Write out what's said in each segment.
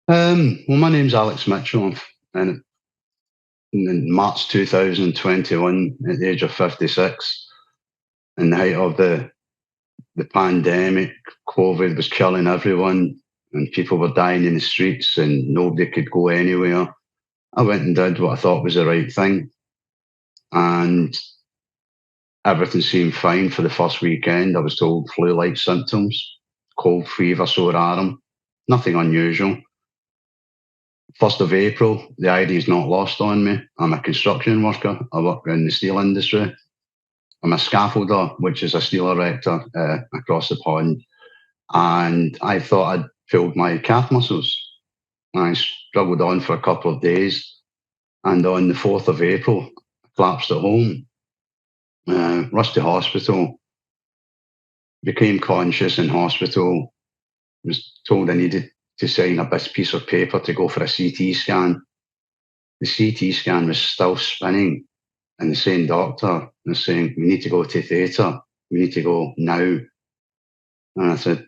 Well, my name's Alex Mitchell, and in March 2021, at the age of 56, in the height of the pandemic, COVID was killing everyone, and people were dying in the streets, and nobody could go anywhere. I went and did what I thought was the right thing, and everything seemed fine for the first weekend. I was told flu-like symptoms, cold, fever, sore arm, nothing unusual. 1st of April, the ID's not lost on me. I'm a construction worker. I work in the steel industry. I'm a scaffolder, which is a steel erector across the pond. And I thought I'd pulled my calf muscles. I struggled on for a couple of days. And on the 4th of April, I collapsed at home, rushed to hospital, became conscious in hospital, was told I needed to sign a piece of paper to go for a CT scan. The CT scan was still spinning, and the same doctor was saying, "We need to go to theatre. We need to go now." And I said,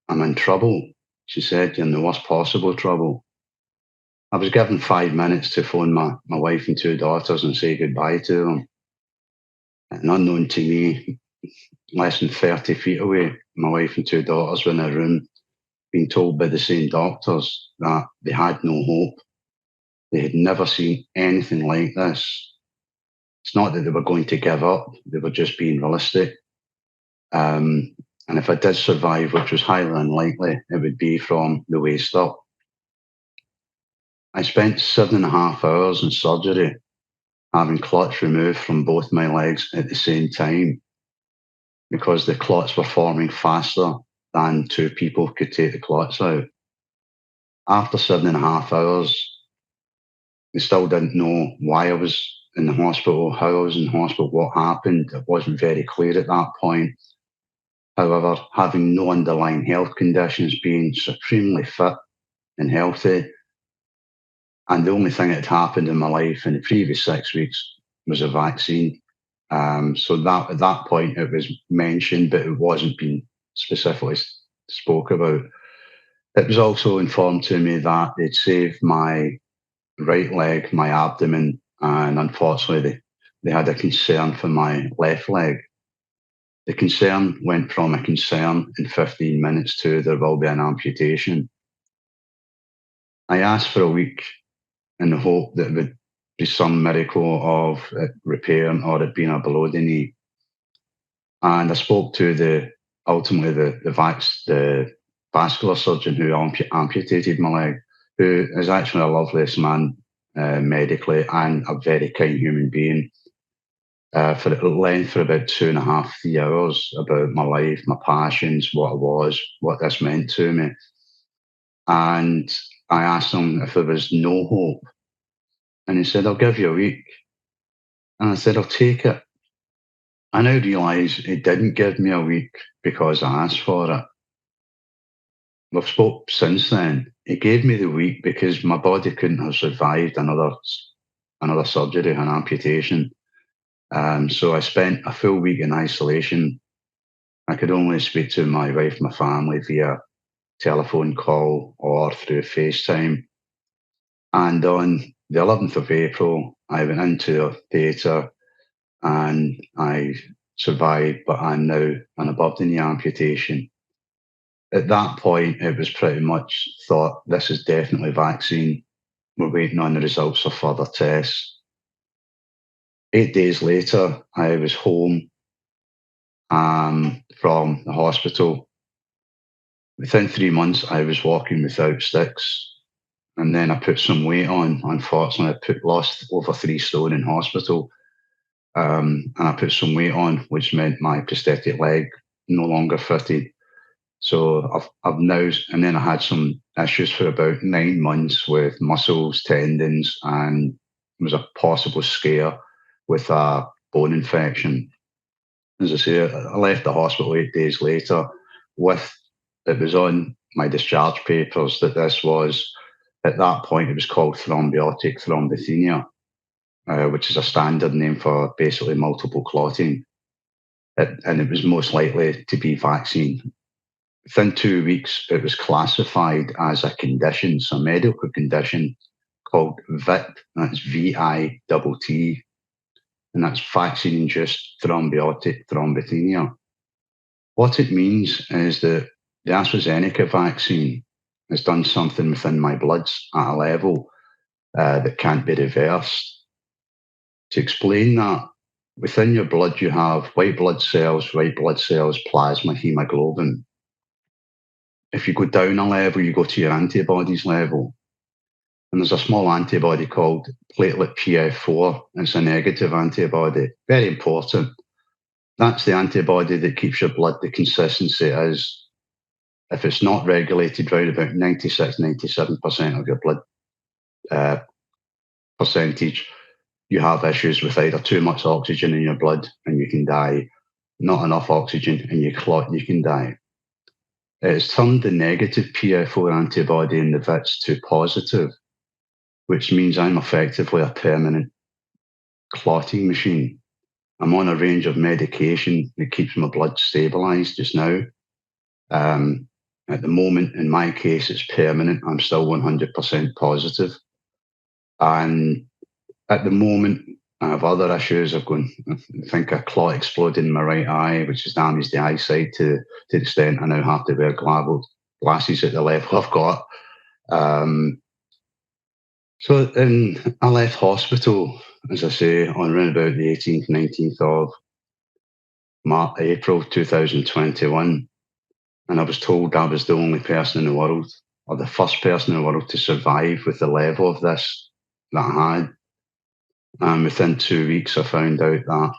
"I'm in trouble." She said, "You're in the worst possible trouble." I was given 5 minutes to phone my wife and two daughters and say goodbye to them. And unknown to me, less than 30 feet away, my wife and two daughters were in a room being told by the same doctors that they had no hope. They had never seen anything like this. It's not that they were going to give up, they were just being realistic. And if I did survive, which was highly unlikely, it would be from the waist up. I spent 7.5 hours in surgery, having clots removed from both my legs at the same time, because the clots were forming faster than two people could take the clots out. After 7.5 hours, they still didn't know why I was in the hospital, how I was in hospital, what happened. It wasn't very clear at that point. However, having no underlying health conditions, being supremely fit and healthy, and the only thing that had happened in my life in the previous 6 weeks was a vaccine. So that at that point it was mentioned, but it wasn't being specifically spoke about. It was also informed to me that they'd saved my right leg, my abdomen, and unfortunately they had a concern for my left leg. The concern went from a concern in 15 minutes to there will be an amputation. I asked for a week in the hope that it would be some miracle of it repairing or it being a below the knee. And I spoke to ultimately the vascular surgeon who amputated my leg, who is actually a loveliest man medically and a very kind human being. For at length for about 2.5, 3 hours about my life, my passions, what I was, what this meant to me. And I asked him if there was no hope. And he said, "I'll give you a week." And I said, "I'll take it." I now realise he didn't give me a week because I asked for it. We've spoke since then. He gave me the week because my body couldn't have survived another surgery, an amputation. So I spent a full week in isolation. I could only speak to my wife, my family via telephone call or through FaceTime. And on the 11th of April, I went into a theatre and I survived, but I'm now an above the knee amputation. At that point, it was pretty much thought this is definitely vaccine. We're waiting on the results of further tests. 8 days later, I was home from the hospital. Within 3 months, I was walking without sticks. And then I put some weight on. Unfortunately, lost over 3 stone in hospital. And I put some weight on, which meant my prosthetic leg no longer fitted. So I've now, and then I had some issues for about 9 months with muscles, tendons, and there was a possible scare with a bone infection. As I say, I left the hospital 8 days later with, it was on my discharge papers that this was, at that point, it was called thrombotic thrombocythemia, which is a standard name for basically multiple clotting. And it was most likely to be vaccine. within 2 weeks, it was classified as a condition, some medical condition called VIT, that's VITT, and that's vaccine-induced thrombocytopenia. What it means is that the AstraZeneca vaccine has done something within my bloods at a level that can't be reversed. To explain that, within your blood you have white blood cells, plasma, hemoglobin. If you go down a level, you go to your antibodies level. And there's a small antibody called platelet PF4. It's a negative antibody, very important. That's the antibody that keeps your blood the consistency as if it's not regulated round about 96, 97% of your blood percentage, you have issues with either too much oxygen in your blood and you can die, not enough oxygen and you clot, you can die. It's turned the negative PF4 antibody in the VITs to positive, which means I'm effectively a permanent clotting machine. I'm on a range of medication that keeps my blood stabilized just now. At the moment, in my case, it's permanent. I'm still 100% positive. And at the moment, I have other issues. I think a clot exploded in my right eye, which has damaged the eyesight to the extent I now have to wear glasses at the level I've got. So I left hospital, as I say, on around about the 18th, 19th of April 2021. And I was told I was the only person in the world, or the first person in the world to survive with the level of this that I had. And within 2 weeks, I found out that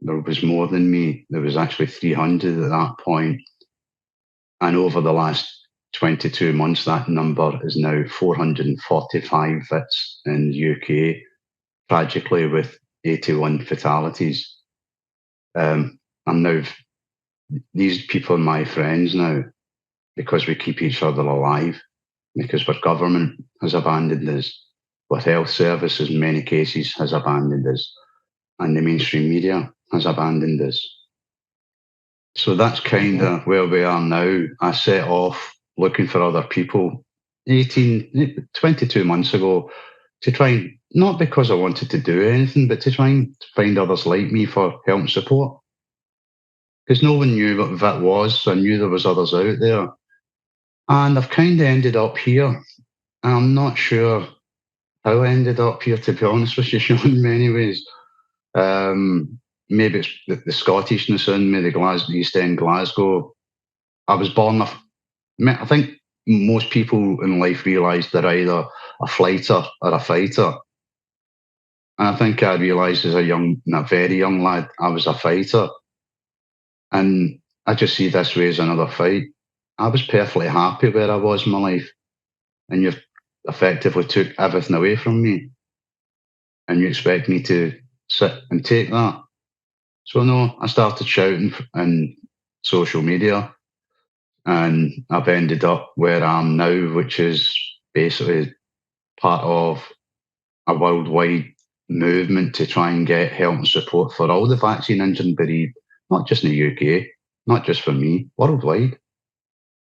there was more than me. There was actually 300 at that point. And over the last 22 months, that number is now 445 VITs in the UK, tragically with 81 fatalities. I'm now, these people are my friends now because we keep each other alive, because our government has abandoned us, our health service in many cases has abandoned us, and the mainstream media has abandoned us. So that's kind of where we are now. I set off looking for other people 22 months ago to try and, not because I wanted to do anything, but to try and find others like me for help and support. Because no one knew what VIT was, so I knew there was others out there. And I've kind of ended up here. I'm not sure how I ended up here, to be honest with you, Shawn, in many ways. Maybe it's the Scottishness in me, the East End Glasgow. I was born, I think most people in life realise they're either a flighter or a fighter. And I think I realised as a very young lad, I was a fighter. And I just see this way as another fight. I was perfectly happy where I was in my life. And you've effectively took everything away from me. And you expect me to sit and take that. So no, I started shouting in social media, and I've ended up where I am now, which is basically part of a worldwide movement to try and get help and support for all the vaccine injured and bereaved, not just in the UK, not just for me, worldwide.